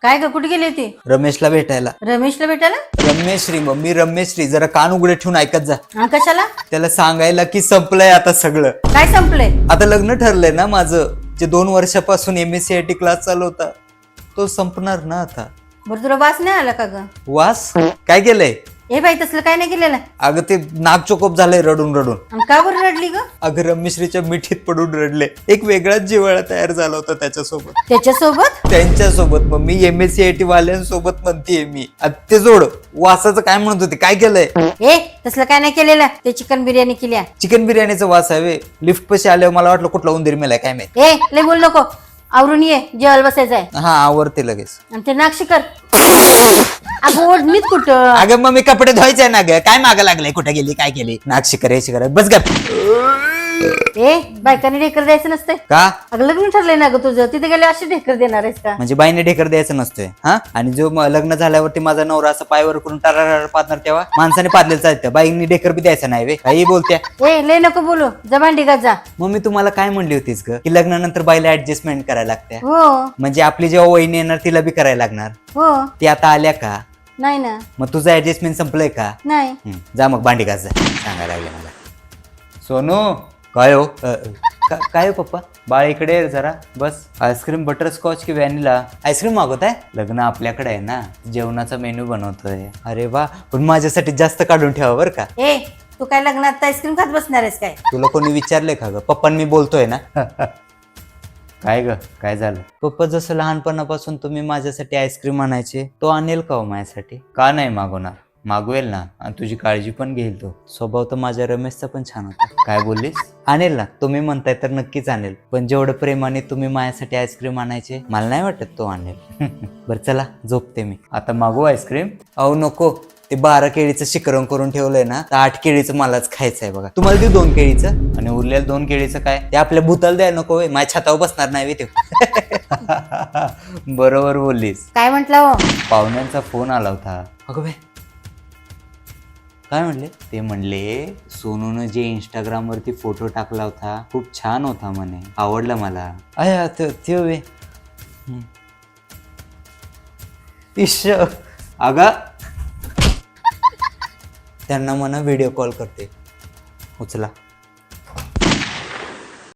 काय ग कुठे गेली होती? रमेशला भेटायला. रमेशला भेटायला? रमेश्री मम्मी रमेश्री, जरा कान उघडे ठेवून ऐकत जा. हा कशाला? त्याला सांगायला की संपलंय आता सगळं. काय संपलंय? आता लग्न ठरलंय ना माझं. जे 2 वर्षापासून MSCIT क्लास चालू होता तो संपणार ना आता. बरं तुला वास नाही आला का ग? वास काय केलंय? ए बाई तसलं काय नाही केलेलं. अगं ते नाक चोकोप झालंय रडून रडून. आणि का बरं रडली ग? अगं रमेश्रीच्या मिठीत पडून रडले. एक वेगळाच जिव्हाळा तयार झाला होता त्याच्यासोबत. त्याच्यासोबत? त्यांच्यासोबत मम्मी MSCIT वाल्यांसोबत म्हणतीये मी. ते जोड वासाचं काय म्हणत होते, काय केलंय? ए तसलं काय नाही केलेलं. ते चिकन बिर्याणी केली. चिकन बिर्याणीचा वास आहे. लिफ्ट पशी आल्यावर मला वाटलं कुठला उंदीर मेलाय काय माहिती. ए लय बोल नको. आवरून ये जेवायला बसायचंय. हा आवरते लगेच. आणि ते नाक्षी कर. अगं ओढणीत कुठं? अगं मग मी कपडे धुवायचे ना ग. काय मागं लागलंय, कुठे गेली काय केली? नाक करायची करा बस गप. ए बायकांनी ढेकर द्यायचं नसतंय का? अगं लग्न ठरलंय ना ग तुझं. तिथे गेले अशी ढेकर देणार आहेस का? म्हणजे बाईने ढेकर द्यायचं नसतोय हा? आणि जो लग्न झाल्यावरती माझा नवरा असं पायवर करून टारा पाजणार तेव्हा माणसाने पाजलेलं चालतं. बाईंनी ढेकर बी द्यायचं नाही वे. काही बोलत्या. ए लय नको बोलू. जबान ढिगात जा. मग मी तुम्हाला काय म्हणली होतीस ग की लग्नानंतर बाईला ऍडजस्टमेंट करायला लागते. हो म्हणजे आपली जेव्हा वहिनी येणार तिला बी करायला लागणार. हो ती आता आल्या का? नाही ना. मग तुझं ऍडजस्टमेंट संपलंय का? नाही. जा मग भांडी घास जा. सांगायला लागले मला. सोनू काय हो? काय हो पप्पा? बाळ इकडे ये जरा बस. आईस्क्रीम बटरस्कॉच की व्हॅनिला? आईस्क्रीम मागवत आहे? लग्न आपल्याकडे आहे ना, जेवणाचा मेन्यू बनवतोय. अरे वा, पण माझ्यासाठी जास्त काढून ठेवा बरं का. ए तू काय लग्नात आईस्क्रीम खात बसणार आहेस काय? तुला कोणी विचारलंय का ग? पप्पांनी बोलतोय ना. काय ग काय झालं? पप्पा जसं लहानपणापासून तुम्ही माझ्यासाठी आईस्क्रीम आणायचे, तो आणेल का हो माझ्यासाठी? का नाही मागवणार? मागवेल ना, आणि तुझी काळजी पण घेईल तो. स्वभाव तर माझ्या रमेशचा पण छान होता. काय बोललीस? आणेल ना, तुम्ही म्हणताय तर नक्कीच आणेल. पण जेवढं प्रेमाने तुम्ही माझ्यासाठी आईस्क्रीम आणायचे, मला नाही वाटत तो आणेल. बरं चला झोपते मी. आता मागू आईस्क्रीम? अहो नको. ते 12 केळीचं शिकरण करून ठेवलंय ना, तर 8 केळीचं मलाच खायचंय बघा. तुम्हाला देऊ 2 केळीचं, आणि उरलेलं 2 केळीचं काय ते आपल्या भूताला द्यायला नको होय. माझ्या छातावर बसणार नाही ते. बरोबर बोललीस. काय म्हंटला हो? पाहुण्यांचा फोन आला होता. अगं बाई काय म्हणले? ते म्हणले सोनूनं जे Instagram वरती फोटो टाकला होता खूप छान होता म्हणे, आवडला मला. अया ते वे इश. अगं त्यांना म्हणा व्हिडिओ कॉल करते, उचला.